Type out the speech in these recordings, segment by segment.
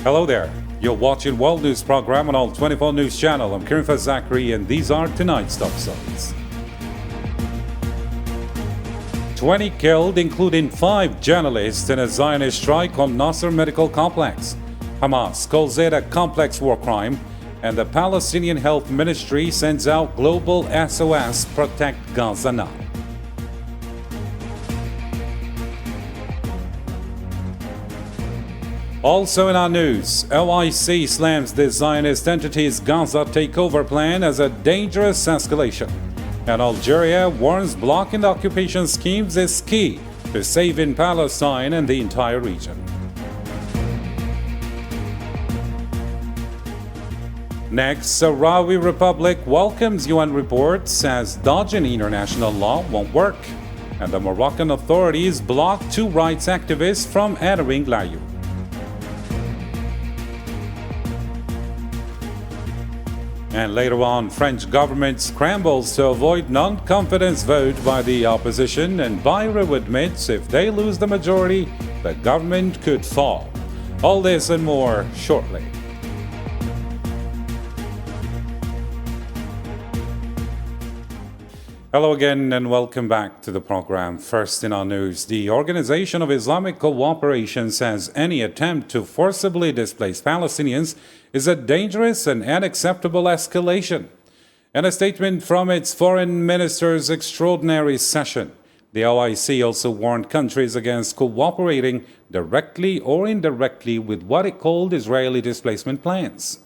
Hello there. You're watching World News Program on All 24 News Channel. I'm Karim Zachary, and these are tonight's top stories. 20 killed, including 5 journalists in a Zionist strike on Nasser Medical Complex. Hamas calls it a complex war crime, and the Palestinian Health Ministry sends out global SOS Protect Gaza now. Also in our news, OIC slams the Zionist entity's Gaza takeover plan as a dangerous escalation. And Algeria warns blocking the occupation schemes is key to saving Palestine and the entire region. Next, Sahrawi Republic welcomes UN report says dodging international law won't work. And the Moroccan authorities block 2 rights activists from entering Layu. And later on, French government scrambles to avoid non-confidence vote by the opposition, and Bayrou admits if they lose the majority, the government could fall. All this and more shortly. Hello again and welcome back to the program. First in our news, the Organization of Islamic Cooperation says any attempt to forcibly displace Palestinians is a dangerous and unacceptable escalation. In a statement from its foreign minister's extraordinary session, the OIC also warned countries against cooperating directly or indirectly with what it called Israeli displacement plans.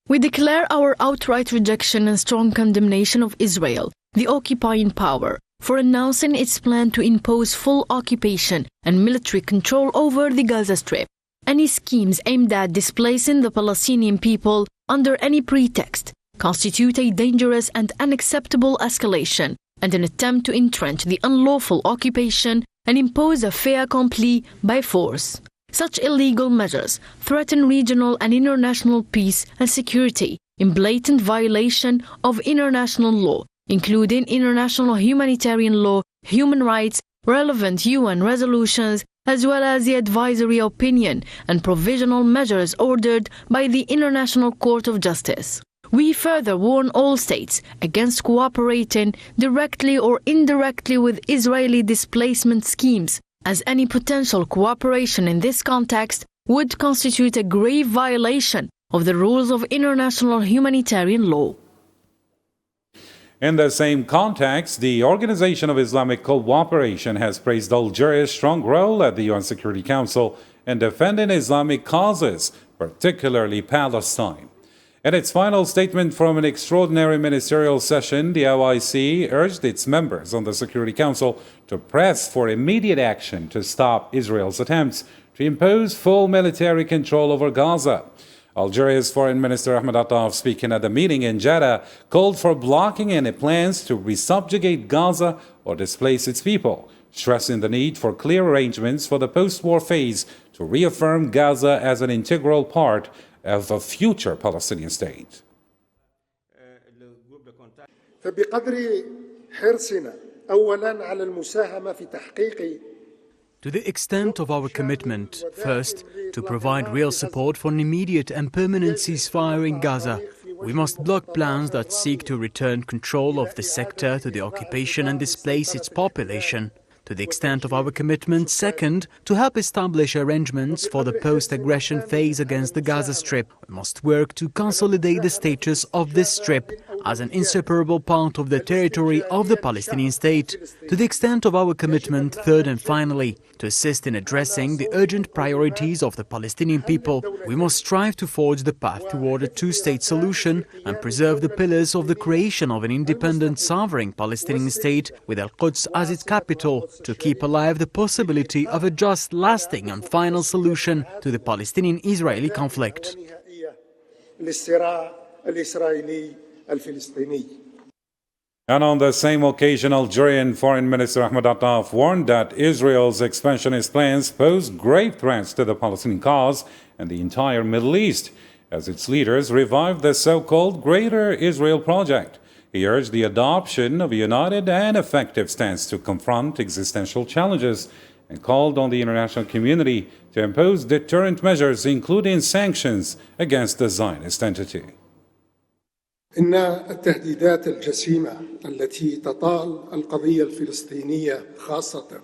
We declare our outright rejection and strong condemnation of Israel, the occupying power, for announcing its plan to impose full occupation and military control over the Gaza Strip. Any schemes aimed at displacing the Palestinian people under any pretext constitute a dangerous and unacceptable escalation and an attempt to entrench the unlawful occupation and impose a fait accompli by force. Such illegal measures threaten regional and international peace and security in blatant violation of international law, including international humanitarian law, human rights, relevant UN resolutions, as well as the advisory opinion and provisional measures ordered by the International Court of Justice. We further warn all states against cooperating directly or indirectly with Israeli displacement schemes, as any potential cooperation in this context would constitute a grave violation of the rules of international humanitarian law. In the same context, the Organization of Islamic Cooperation has praised Algeria's strong role at the UN Security Council in defending Islamic causes, particularly Palestine. In its final statement from an extraordinary ministerial session, the OIC urged its members on the Security Council to press for immediate action to stop Israel's attempts to impose full military control over Gaza. Algeria's Foreign Minister Ahmed Attaf, speaking at the meeting in Jeddah, called for blocking any plans to resubjugate Gaza or displace its people, stressing the need for clear arrangements for the post-war phase to reaffirm Gaza as an integral part of a future Palestinian state. فبقدر حرصنا أولاً على المساهمة في تحقيق To the extent of our commitment, first, to provide real support for an immediate and permanent ceasefire in Gaza, we must block plans that seek to return control of the sector to the occupation and displace its population. To the extent of our commitment, second, to help establish arrangements for the post-aggression phase against the Gaza Strip. We must work to consolidate the status of this strip as an inseparable part of the territory of the Palestinian state. To the extent of our commitment, third and finally, to assist in addressing the urgent priorities of the Palestinian people, we must strive to forge the path toward a two-state solution and preserve the pillars of the creation of an independent, sovereign Palestinian state with Al-Quds as its capital, to keep alive the possibility of a just, lasting and final solution to the Palestinian-Israeli conflict. And on the same occasion, Algerian Foreign Minister Ahmed Attaf warned that Israel's expansionist plans pose grave threats to the Palestinian cause and the entire Middle East, as its leaders revived the so-called Greater Israel Project. He urged the adoption of a united and effective stance to confront existential challenges and called on the international community to impose deterrent measures, including sanctions against the Zionist entity. إن التهديدات الجسيمة التي تطال القضية الفلسطينية خاصة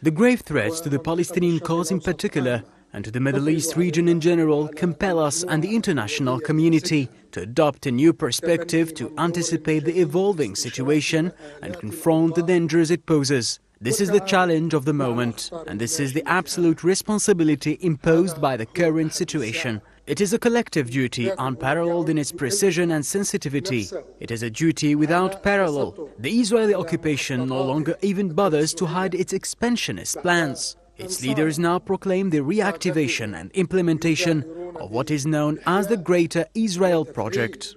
The grave threats to the Palestinian cause in particular and to the Middle East region in general compel us and the international community to adopt a new perspective to anticipate the evolving situation and confront the dangers it poses. This is the challenge of the moment, and this is the absolute responsibility imposed by the current situation. It is a collective duty unparalleled in its precision and sensitivity. It is a duty without parallel. The Israeli occupation no longer even bothers to hide its expansionist plans. Its leaders now proclaim the reactivation and implementation of what is known as the Greater Israel Project.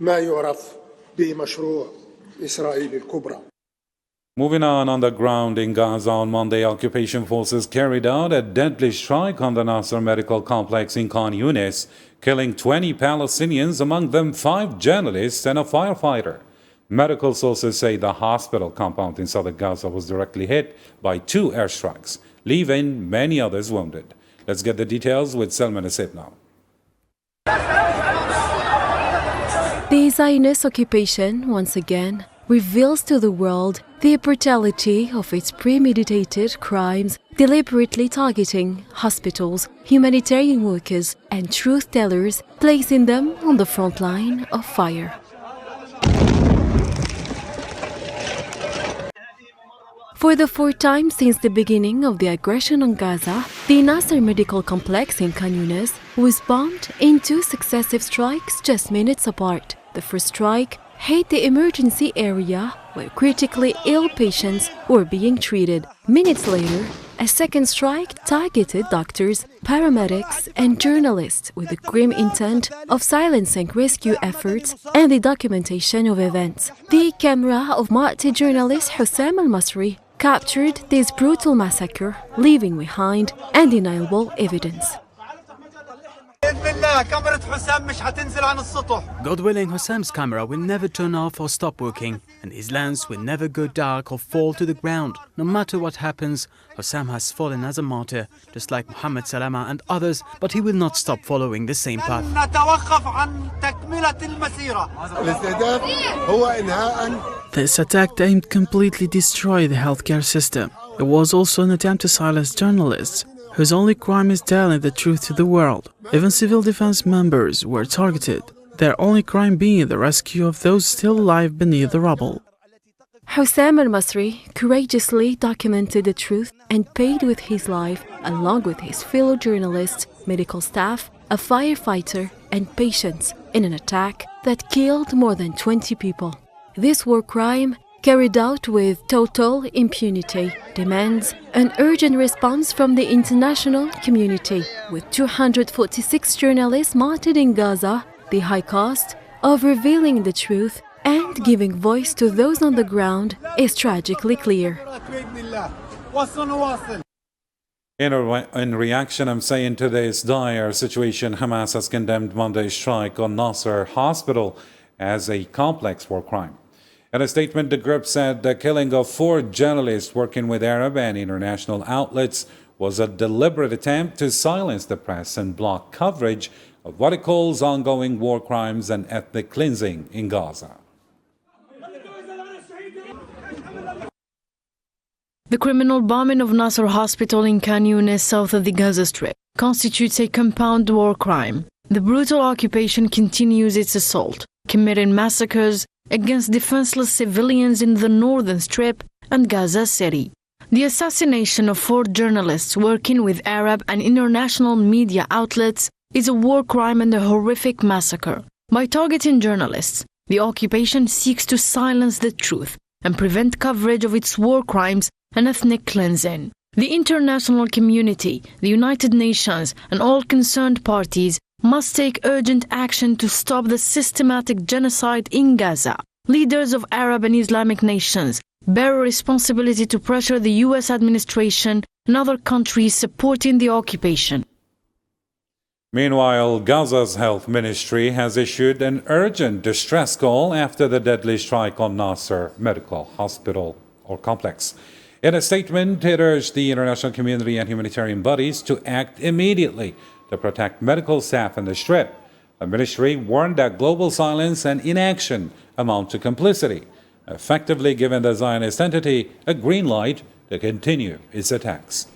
ما يعرف بمشروع إسرائيل الكبرى. Moving on the ground in Gaza on Monday, occupation forces carried out a deadly strike on the Nasser Medical Complex in Khan Yunis, killing 20 Palestinians, among them 5 journalists and a firefighter. Medical sources say the hospital compound in southern Gaza was directly hit by 2 airstrikes, leaving many others wounded. Let's get the details with Salman Asib now. The Zionist occupation, once again, reveals to the world the brutality of its premeditated crimes, deliberately targeting hospitals, humanitarian workers, and truth-tellers, placing them on the front line of fire. For the 4th time since the beginning of the aggression on Gaza, the Nasser Medical Complex in Khan Yunis was bombed in 2 successive strikes just minutes apart. The first strike hit the emergency area where critically ill patients were being treated. Minutes later, a second strike targeted doctors, paramedics, and journalists with the grim intent of silencing rescue efforts and the documentation of events. The camera of Marti journalist Hussam al-Masri captured this brutal massacre, leaving behind undeniable evidence. God willing, Hussam's camera will never turn off or stop working, and his lens will never go dark or fall to the ground. No matter what happens, Hussam has fallen as a martyr, just like Muhammad Salama and others, but he will not stop following the same path. This attack aimed completely destroy the healthcare system. It was also an attempt to silence journalists, whose only crime is telling the truth to the world. Even civil defense members were targeted, their only crime being the rescue of those still alive beneath the rubble. Hussam al-Masri courageously documented the truth and paid with his life, along with his fellow journalists, medical staff, a firefighter, and patients, in an attack that killed more than 20 people. This war crime, carried out with total impunity, demands an urgent response from the international community. With 246 journalists martyred in Gaza, the high cost of revealing the truth and giving voice to those on the ground is tragically clear. In reaction, I'm saying, to this dire situation, Hamas has condemned Monday's strike on Nasser Hospital as a complex war crime. In a statement, the group said the killing of 4 journalists working with Arab and international outlets was a deliberate attempt to silence the press and block coverage of what it calls ongoing war crimes and ethnic cleansing in Gaza. The criminal bombing of Nasser Hospital in Khan Yunis, south of the Gaza Strip, constitutes a compound war crime. The brutal occupation continues its assault, committing massacres against defenseless civilians in the northern strip and Gaza City. The assassination of 4 journalists working with Arab and international media outlets is a war crime and a horrific massacre. By targeting journalists, the occupation seeks to silence the truth and prevent coverage of its war crimes and ethnic cleansing. The international community, the United Nations, and all concerned parties must take urgent action to stop the systematic genocide in Gaza. Leaders of Arab and Islamic nations bear a responsibility to pressure the U.S. administration and other countries supporting the occupation. Meanwhile, Gaza's health ministry has issued an urgent distress call after the deadly strike on Nasser Medical Hospital or Complex. In a statement, it urged the international community and humanitarian bodies to act immediately to protect medical staff in the Strip. The ministry warned that global silence and inaction amount to complicity, effectively giving the Zionist entity a green light to continue its attacks.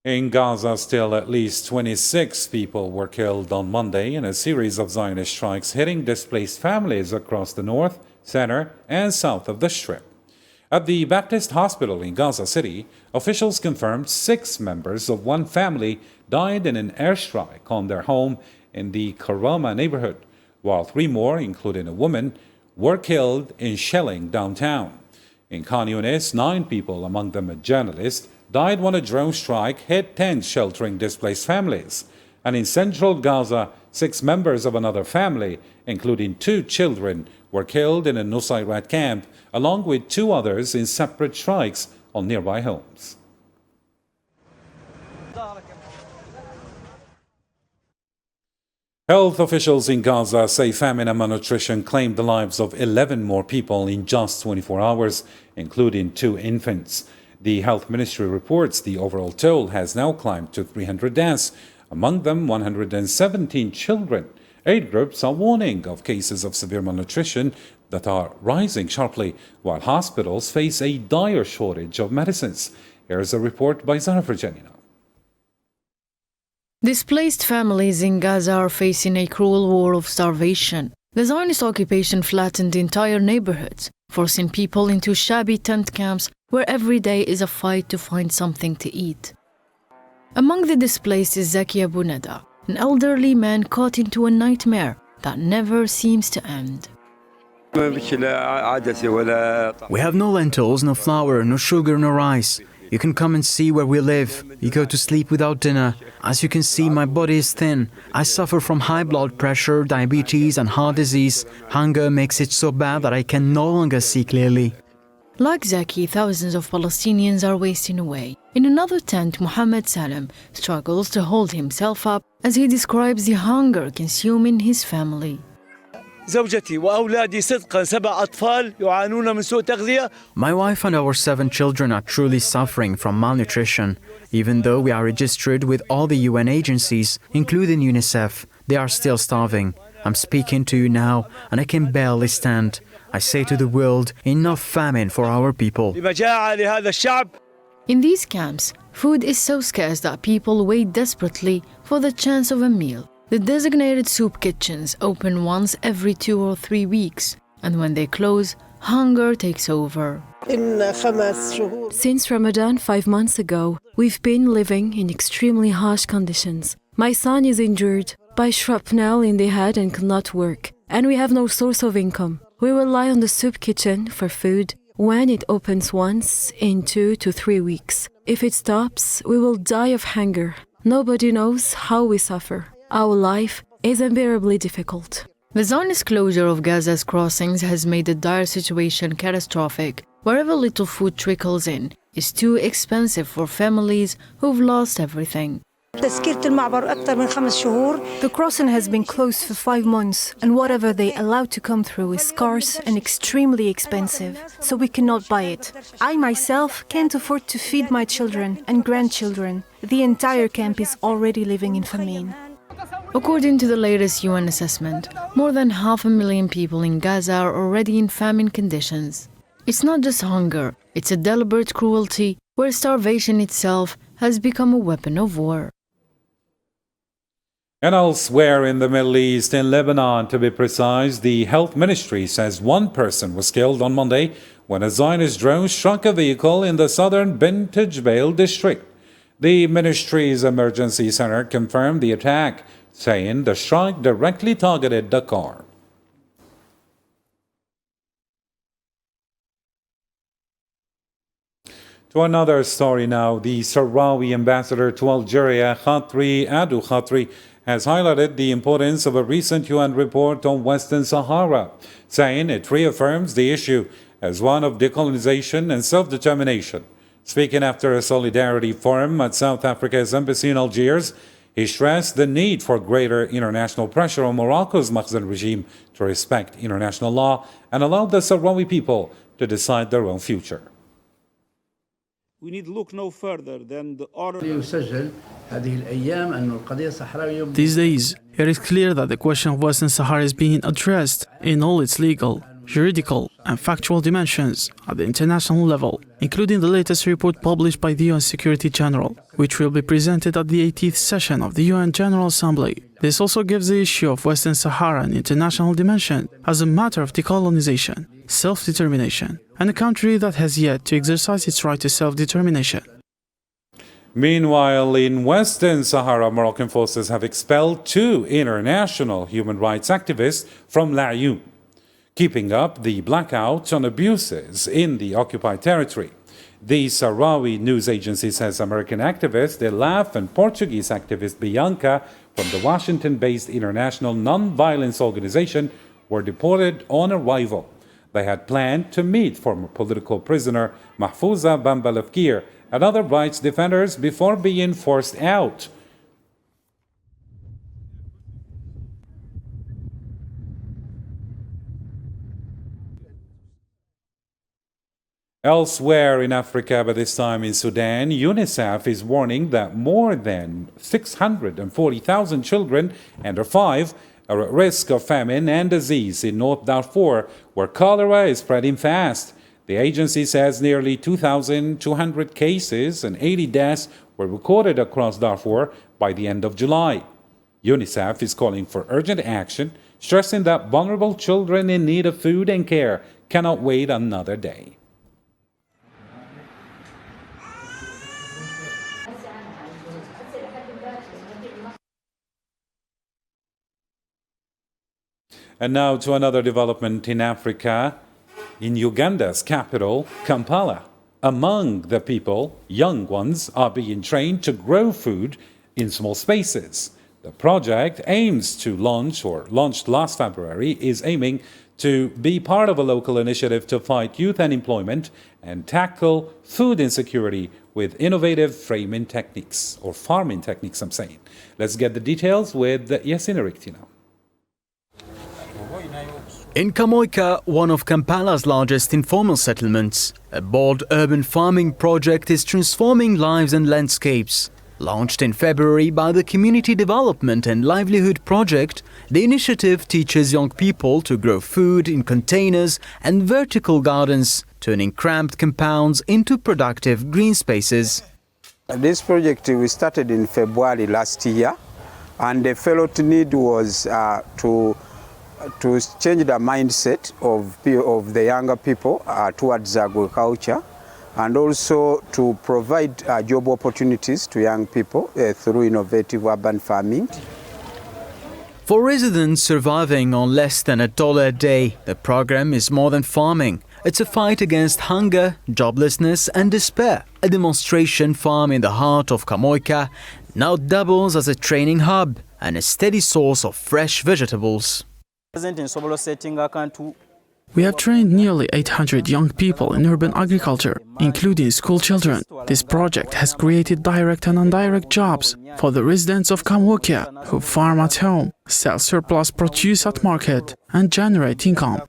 In Gaza, still at least 26 people were killed on Monday in a series of Zionist strikes hitting displaced families across the north, center, and south of the Strip. At the Baptist Hospital in Gaza City, officials confirmed 6 members of one family died in an airstrike on their home in the Karama neighborhood, while 3 more, including a woman, were killed in shelling downtown. In Khan Yunis, 9 people, among them a journalist, died when a drone strike hit tents sheltering displaced families. And in central Gaza, 6 members of another family, including 2 children, were killed in a Nusayrat camp, along with 2 others in separate strikes on nearby homes. Health officials in Gaza say famine and malnutrition claimed the lives of 11 more people in just 24 hours, including 2 infants. The health ministry reports the overall toll has now climbed to 300 deaths, among them 117 children. Aid groups are warning of cases of severe malnutrition that are rising sharply, while hospitals face a dire shortage of medicines. Here's a report by Zara Virginia. Displaced families in Gaza are facing a cruel war of starvation. The Zionist occupation flattened entire neighborhoods, forcing people into shabby tent camps where every day is a fight to find something to eat. Among the displaced is Zaki Abu Nada, an elderly man caught into a nightmare that never seems to end. We have no lentils, no flour, no sugar, no rice. You can come and see where we live. You go to sleep without dinner. As you can see, my body is thin. I suffer from high blood pressure, diabetes and heart disease. Hunger makes it so bad that I can no longer see clearly. Like Zaki, thousands of Palestinians are wasting away. In another tent, Mohammed Salem struggles to hold himself up as he describes the hunger consuming his family. My wife and our 7 children are truly suffering from malnutrition. Even though we are registered with all the UN agencies, including UNICEF, they are still starving. I'm speaking to you now, and I can barely stand. I say to the world, enough famine for our people. In these camps, food is so scarce that people wait desperately for the chance of a meal. The designated soup kitchens open once every 2 or 3 weeks, and when they close, hunger takes over. Since Ramadan 5 months ago, we've been living in extremely harsh conditions. My son is injured by shrapnel in the head and cannot work, and we have no source of income. We rely on the soup kitchen for food when it opens once in 2 to 3 weeks. If it stops, we will die of hunger. Nobody knows how we suffer. Our life is unbearably difficult. The Zionist closure of Gaza's crossings has made the dire situation catastrophic. Wherever little food trickles in is too expensive for families who've lost everything. The crossing has been closed for 5 months, and whatever they allow to come through is scarce and extremely expensive, so we cannot buy it. I myself can't afford to feed my children and grandchildren. The entire camp is already living in famine. According to the latest UN assessment, more than 500,000 people in Gaza are already in famine conditions. It's not just hunger, it's a deliberate cruelty where starvation itself has become a weapon of war. And elsewhere in the Middle East, in Lebanon to be precise, the health ministry says 1 person was killed on Monday when a Zionist drone struck a vehicle in the southern Bint Jbeil district. The ministry's emergency center confirmed the attack, saying the strike directly targeted the car. To another story now, the Sahrawi ambassador to Algeria, Khatri Adu Khatri, has highlighted the importance of a recent UN report on Western Sahara, saying it reaffirms the issue as one of decolonization and self-determination. Speaking after a solidarity forum at South Africa's embassy in Algiers, He stressed the need for greater international pressure on Morocco's Makhzen regime to respect international law and allow the Sahrawi people to decide their own future. We need to look no further than the order. These days, it is clear that the question of Western Sahara is being addressed in all its legal, juridical, and factual dimensions at the international level, including the latest report published by the UN Security General, which will be presented at the 80th session of the UN General Assembly. This also gives the issue of Western Sahara an international dimension as a matter of decolonization, self-determination, and a country that has yet to exercise its right to self-determination. Meanwhile, in Western Sahara, Moroccan forces have expelled 2 international human rights activists from La'youn, keeping up the blackout on abuses in the occupied territory. The Sahrawi news agency says American activist Elaf and Portuguese activist Bianca from the Washington-based International Nonviolence Organization were deported on arrival. They had planned to meet former political prisoner Mahfouza Bambalafkir and other rights defenders before being forced out. Elsewhere in Africa, but this time in Sudan, UNICEF is warning that more than 640,000 children under 5 are at risk of famine and disease in North Darfur, where cholera is spreading fast. The agency says nearly 2,200 cases and 80 deaths were recorded across Darfur by the end of July. UNICEF is calling for urgent action, stressing that vulnerable children in need of food and care cannot wait another day. And now to another development in Africa. In Uganda's capital, Kampala, among the people, young ones are being trained to grow food in small spaces. The project launched last February, is aiming to be part of a local initiative to fight youth unemployment and tackle food insecurity with innovative farming techniques, I'm saying. Let's get the details with Yasin Eriktina. In Kamoika, one of Kampala's largest informal settlements, a bold urban farming project is transforming lives and landscapes. Launched in February by the Community Development and Livelihood Project, the initiative teaches young people to grow food in containers and vertical gardens, turning cramped compounds into productive green spaces. This project we started in February last year, and the felt need was to change the mindset of the younger people towards agriculture, and also to provide job opportunities to young people through innovative urban farming. For residents surviving on less than $1 a day, the program is more than farming. It's a fight against hunger, joblessness and despair. A demonstration farm in the heart of Kamoika now doubles as a training hub and a steady source of fresh vegetables. We have trained nearly 800 young people in urban agriculture, including school children. This project has created direct and indirect jobs for the residents of Kamoika, who farm at home, sell surplus produce at market, and generate income.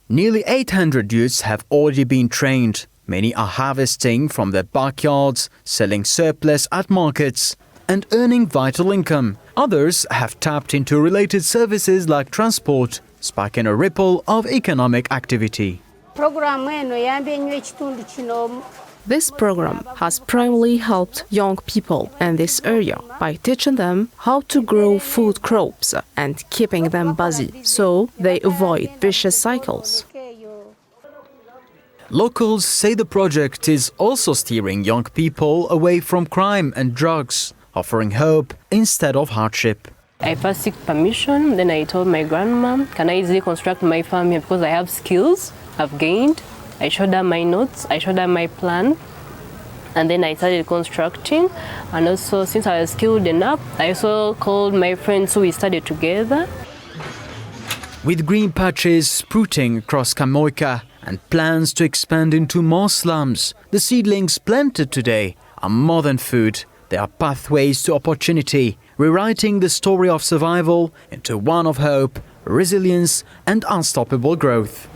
Nearly 800 youths have already been trained. Many are harvesting from their backyards, selling surplus at markets, and earning vital income. Others have tapped into related services like transport, sparking a ripple of economic activity. This program has primarily helped young people in this area by teaching them how to grow food crops and keeping them busy so they avoid vicious cycles. Locals say the project is also steering young people away from crime and drugs, offering hope instead of hardship. I first seek permission, then I told my grandma, can I easily construct my farm here because I have skills I've gained. I showed her my notes, I showed her my plan, and then I started constructing. And also, since I was skilled enough, I also called my friends who we studied together. With green patches sprouting across Kamoika and plans to expand into more slums, the seedlings planted today are more than food. They are pathways to opportunity, rewriting the story of survival into one of hope, resilience, and unstoppable growth.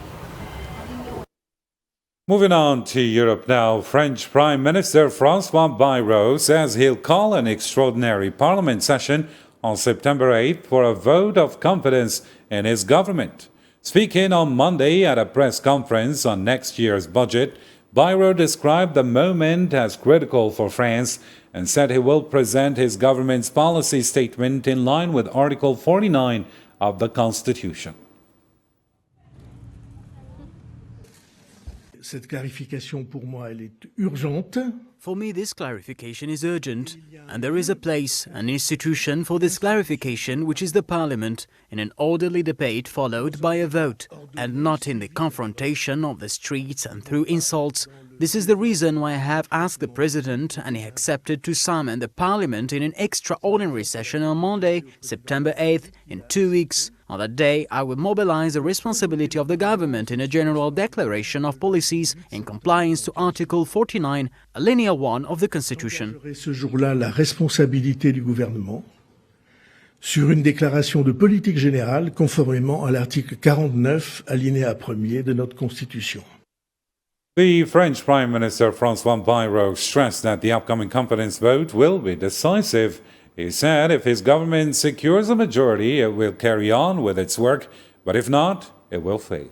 Moving on to Europe now, French Prime Minister François Bayrou says he'll call an extraordinary parliament session on September 8th for a vote of confidence in his government. Speaking on Monday at a press conference on next year's budget, Bayrou described the moment as critical for France and said he will present his government's policy statement in line with Article 49 of the Constitution. Cette clarification pour moi, elle est urgente. For me, this clarification is urgent, and there is a place, an institution for this clarification, which is the Parliament, in an orderly debate followed by a vote, and not in the confrontation of the streets and through insults. This is the reason why I have asked the President, and he accepted to summon the Parliament in an extraordinary session on Monday, September 8th, in 2 weeks. On that day, I will mobilize the responsibility of the government in a general declaration of policies in compliance to Article 49, alinéa 1 of the Constitution. Ce jour-là, la responsabilité du gouvernement sur une déclaration de politique générale conformément à l'article 49, alinéa 1er de notre Constitution. The French Prime Minister François Bayrou stressed that the upcoming confidence vote will be decisive. He said if his government secures a majority, it will carry on with its work, but if not, it will fail.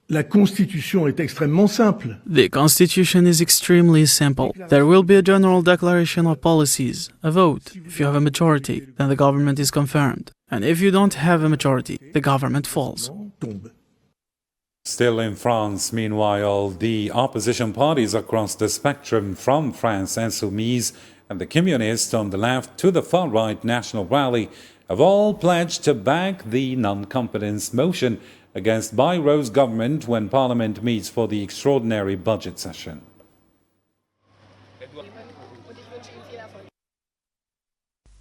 La Constitution est extrêmement simple. The Constitution is extremely simple. There will be a general declaration of policies, a vote. If you have a majority, then the government is confirmed. And if you don't have a majority, the government falls. Still in France, meanwhile, the opposition parties across the spectrum from France Insoumise and the Communists on the left to the far-right National Rally have all pledged to back the non-confidence motion against Bayrou's government when Parliament meets for the extraordinary budget session.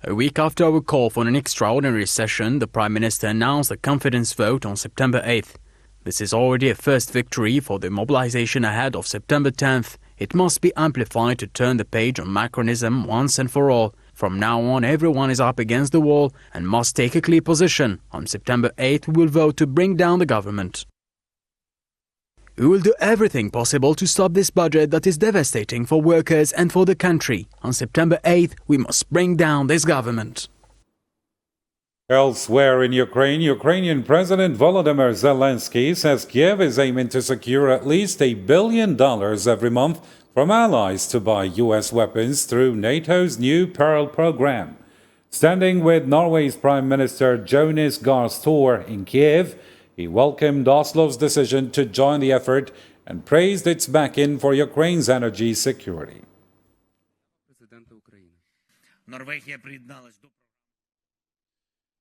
A week after our call for an extraordinary session, the Prime Minister announced a confidence vote on September 8th. This is already a first victory for the mobilization ahead of September 10th. It must be amplified to turn the page on Macronism once and for all. From now on, everyone is up against the wall and must take a clear position. On September 8th, we will vote to bring down the government. We will do everything possible to stop this budget that is devastating for workers and for the country. On September 8th, we must bring down this government. Elsewhere in Ukraine, Ukrainian President Volodymyr Zelensky says Kiev is aiming to secure at least $1 billion every month from allies to buy U.S. weapons through NATO's new Pearl program. Standing with Norway's Prime Minister Jonas Gahr Store in Kiev, he welcomed Oslo's decision to join the effort and praised its backing for Ukraine's energy security.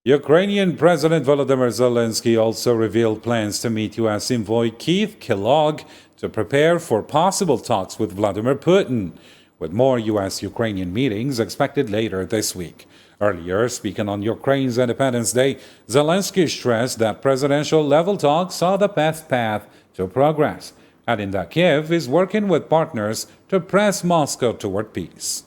Ukrainian President Volodymyr Zelensky also revealed plans to meet U.S. envoy Keith Kellogg to prepare for possible talks with Vladimir Putin, with more U.S.-Ukrainian meetings expected later this week. Earlier, speaking on Ukraine's Independence Day, Zelensky stressed that presidential-level talks are the best path to progress, adding that Kiev is working with partners to press Moscow toward peace.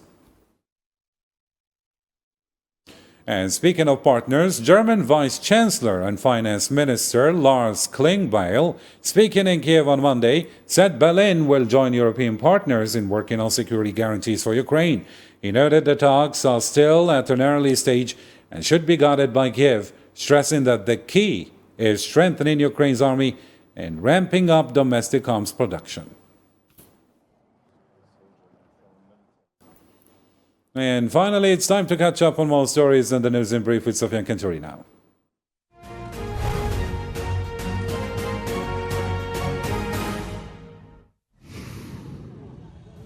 And speaking of partners, German Vice Chancellor and Finance Minister Lars Klingbeil, speaking in Kiev on Monday, said Berlin will join European partners in working on security guarantees for Ukraine. He noted the talks are still at an early stage and should be guided by Kiev, stressing that the key is strengthening Ukraine's army and ramping up domestic arms production. And finally, it's time to catch up on more stories and the news in brief with Sofian Kenturi now.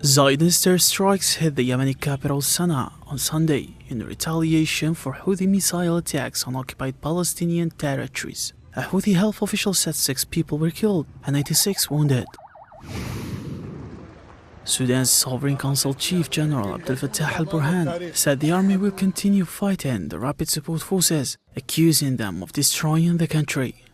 Zionist airstrikes hit the Yemeni capital Sana'a on Sunday in retaliation for Houthi missile attacks on occupied Palestinian territories. A Houthi health official said 6 people were killed and 96 wounded. Sudan's Sovereign Council Chief General Abdel Fattah al-Burhan said the army will continue fighting the Rapid Support Forces, accusing them of destroying the country.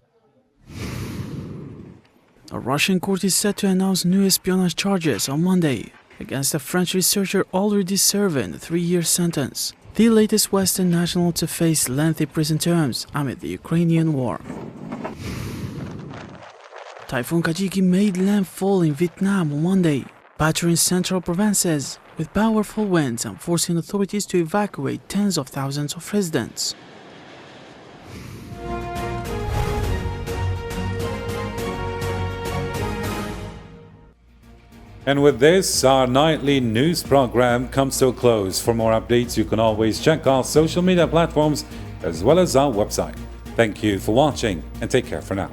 A Russian court is set to announce new espionage charges on Monday. against a French researcher already serving a 3-year sentence, the latest Western national to face lengthy prison terms amid the Ukrainian war. Typhoon Kajiki made landfall in Vietnam on Monday, battering central provinces with powerful winds and forcing authorities to evacuate tens of thousands of residents. And with this, our nightly news program comes to a close. For more updates, you can always check our social media platforms as well as our website. Thank you for watching and take care for now.